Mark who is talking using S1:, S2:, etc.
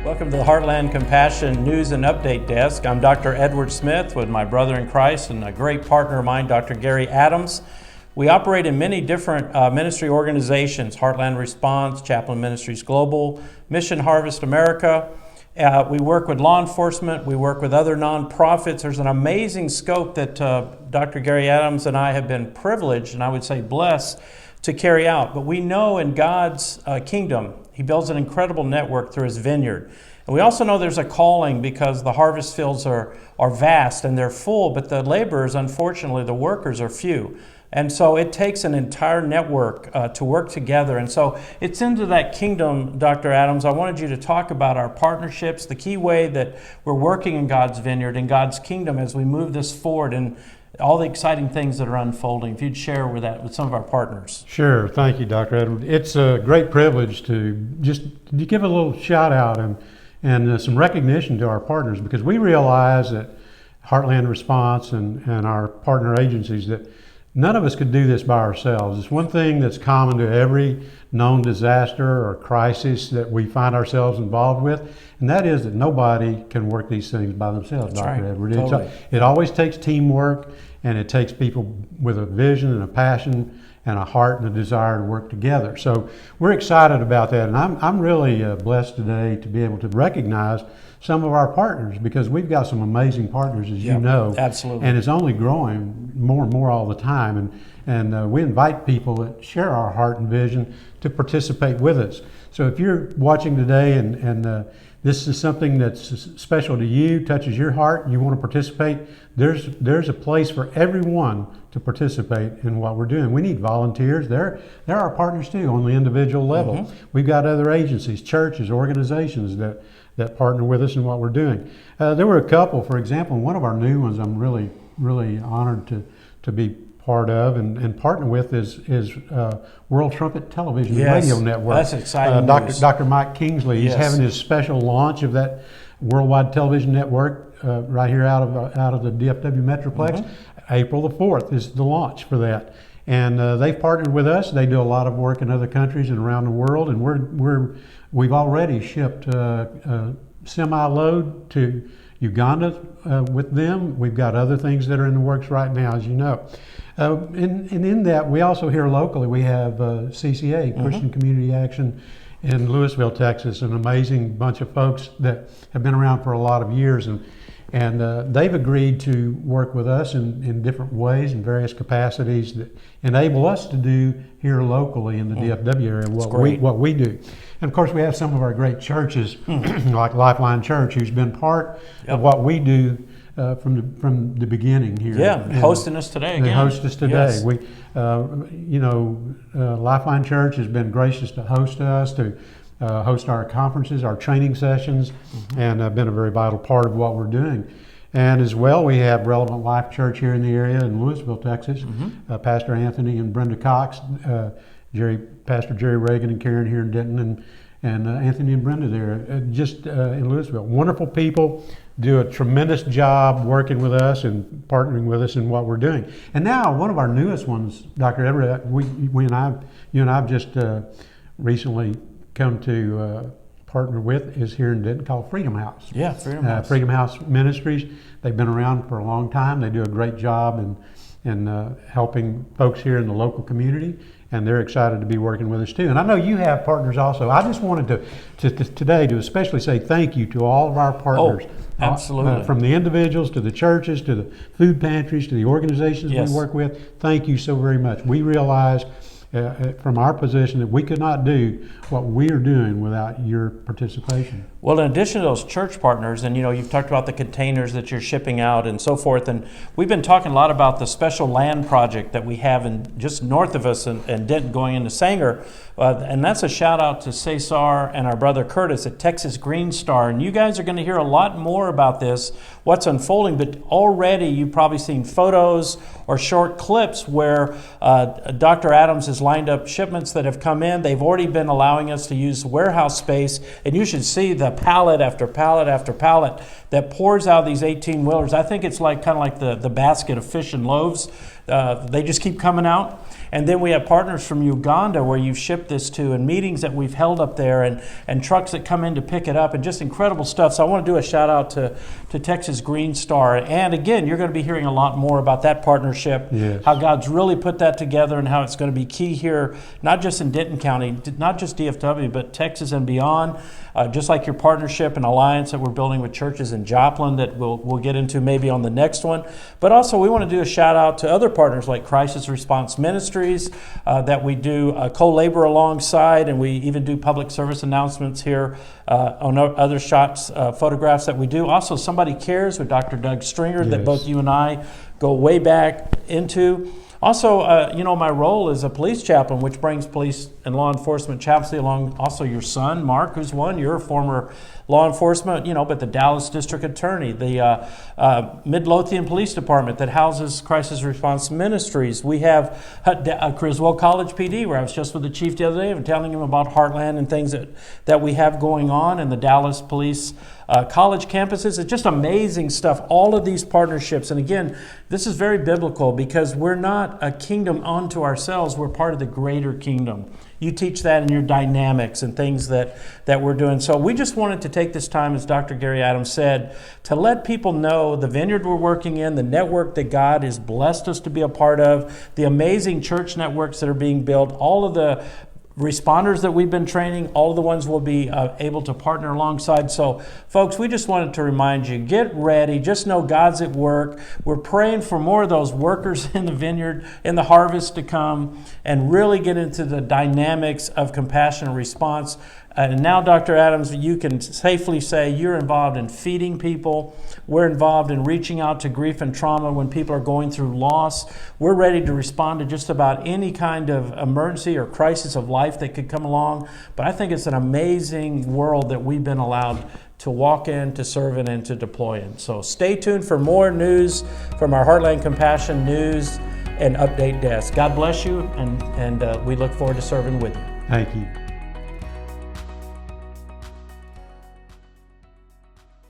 S1: Welcome to the Heartland Compassion News and Update Desk. I'm Dr. Edward Smith with my brother in Christ and a great partner of mine, Dr. Gary Adams. We operate in many different ministry organizations: Heartland Response, Chaplain Ministries Global, Mission Harvest America. We work with law enforcement. We work with other nonprofits. There's an amazing scope that Dr. Gary Adams and I have been privileged, and I would say blessed, to carry out. But we know in God's kingdom, He builds an incredible network through His vineyard. And we also know there's a calling because the harvest fields are vast and they're full, but the laborers, unfortunately, the workers are few. And so it takes an entire network to work together. And so it's into that kingdom, Dr. Adams. I wanted you to talk about our partnerships, the key way that we're working in God's vineyard, in God's kingdom as we move this forward, and all the exciting things that are unfolding. If you'd share with some of our partners.
S2: Sure. Thank you, Dr. Edward. It's a great privilege to just give a little shout out and some recognition to our partners, because we realize that Heartland Response and our partner agencies, that none of us could do this by ourselves. It's one thing that's common to every known disaster or crisis that we find ourselves involved with, and that is that nobody can work these things by themselves,
S1: That's
S2: Dr.
S1: right.
S2: Edward.
S1: Totally.
S2: It always takes teamwork, and it takes people with a vision and a passion and a heart and a desire to work together. So we're excited about that, and I'm really blessed today to be able to recognize some of our partners, because we've got some amazing partners, as you know.
S1: Absolutely.
S2: And it's only growing more and more all the time. And we invite people that share our heart and vision to participate with us. So if you're watching today and this is something that's special to you, touches your heart, you want to participate, there's a place for everyone to participate in what we're doing. We need volunteers. They're our partners too on the individual level. Mm-hmm. We've got other agencies, churches, organizations that partner with us in what we're doing. There were a couple, for example, one of our new ones I'm really, really honored to be part of and partner with is World Trumpet Television and Radio Network.
S1: That's exciting news.
S2: Dr. Mike Kingsley, he's
S1: Yes.
S2: having his special launch of that worldwide television network right here out of the DFW Metroplex. Mm-hmm. April the 4th is the launch for that. And they've partnered with us. They do a lot of work in other countries and around the world, and we've already shipped a semi-load to Uganda with them. We've got other things that are in the works right now, as you know. And in that, we also here locally, we have CCA, mm-hmm. Christian Community Action in Louisville, Texas, an amazing bunch of folks that have been around for a lot of years. And they've agreed to work with us in different ways, in various capacities that enable us to do here locally in the DFW area what we do. And of course, we have some of our great churches, like Lifeline Church, who's been part of what we do from the beginning here.
S1: Yeah, hosting us today again.
S2: They host us today.
S1: Yes.
S2: We, Lifeline Church has been gracious to host us, to host our conferences, our training sessions, mm-hmm. and been a very vital part of what we're doing. And as well, we have Relevant Life Church here in the area in Louisville, Texas. Mm-hmm. Pastor Anthony and Brenda Cox, Pastor Jerry Reagan and Karen here in Denton, and Anthony and Brenda there, just in Louisville. Wonderful people, do a tremendous job working with us and partnering with us in what we're doing. And now, one of our newest ones, Dr. Everett, you and I have just recently come to partner with is here in Denton, called Freedom House.
S1: Yeah, Freedom House.
S2: Freedom House Ministries. They've been around for a long time. They do a great job in helping folks here in the local community, and they're excited to be working with us too. And I know you have partners also. I just wanted to today to especially say thank you to all of our partners.
S1: Oh, absolutely.
S2: From the individuals to the churches to the food pantries to the organizations
S1: Yes.
S2: we work with. Thank you so very much. We realize from our position that we could not do what we are doing without your participation.
S1: Well, in addition to those church partners, and you've talked about the containers that you're shipping out and so forth, and we've been talking a lot about the special land project that we have just north of us and Denton going into Sanger, and that's a shout out to Cesar and our brother Curtis at Texas Green Star, and you guys are going to hear a lot more about this, what's unfolding, but already you've probably seen photos or short clips where Dr. Adams has lined up shipments that have come in. They've already been allowing us to use warehouse space, and you should see the pallet after pallet after pallet that pours out these 18-wheelers. I think it's kind of like the basket of fish and loaves they just keep coming out. And then we have partners from Uganda where you've shipped this to, and meetings that we've held up there, and trucks that come in to pick it up, and just incredible stuff. So I want to do a shout out to Texas Green Star. And again, you're going to be hearing a lot more about that partnership,
S2: Yes.
S1: how God's really put that together, and how it's going to be key here, not just in Denton County, not just DFW, but Texas and beyond. Just like your partnership and alliance that we're building with churches in Joplin that we'll get into maybe on the next one. But also we want to do a shout out to other partners like Crisis Response Ministries that we do co-labor alongside, and we even do public service announcements here on other shots, photographs that we do. Also Somebody Cares with Dr. Doug Stringer that
S2: Yes.
S1: both you and I go way back into. Also, my role is a police chaplain, which brings police and law enforcement chaplaincy along. Also, your son, Mark, who's one. You're a former law enforcement, but the Dallas District Attorney, the Midlothian Police Department that houses Crisis Response Ministries. We have Criswell College PD, where I was just with the chief the other day and telling him about Heartland and things that we have going on, and the Dallas Police college campuses. It's just amazing stuff, all of these partnerships. And again, this is very biblical because we're not a kingdom unto ourselves. We're part of the greater kingdom. You teach that in your dynamics and things that we're doing. So we just wanted to take this time, as Dr. Gary Adams said, to let people know the vineyard we're working in, the network that God has blessed us to be a part of, the amazing church networks that are being built, all of the responders that we've been training, all of the ones we'll be able to partner alongside. So folks, we just wanted to remind you, get ready. Just know God's at work. We're praying for more of those workers in the vineyard, in the harvest to come, and really get into the dynamics of compassion and response. And now, Dr. Adams, you can safely say you're involved in feeding people. We're involved in reaching out to grief and trauma when people are going through loss. We're ready to respond to just about any kind of emergency or crisis of life that could come along. But I think it's an amazing world that we've been allowed to walk in, to serve in, and to deploy in. So stay tuned for more news from our Heartland Compassion News and Update Desk. God bless you, and we look forward to serving with you.
S2: Thank you.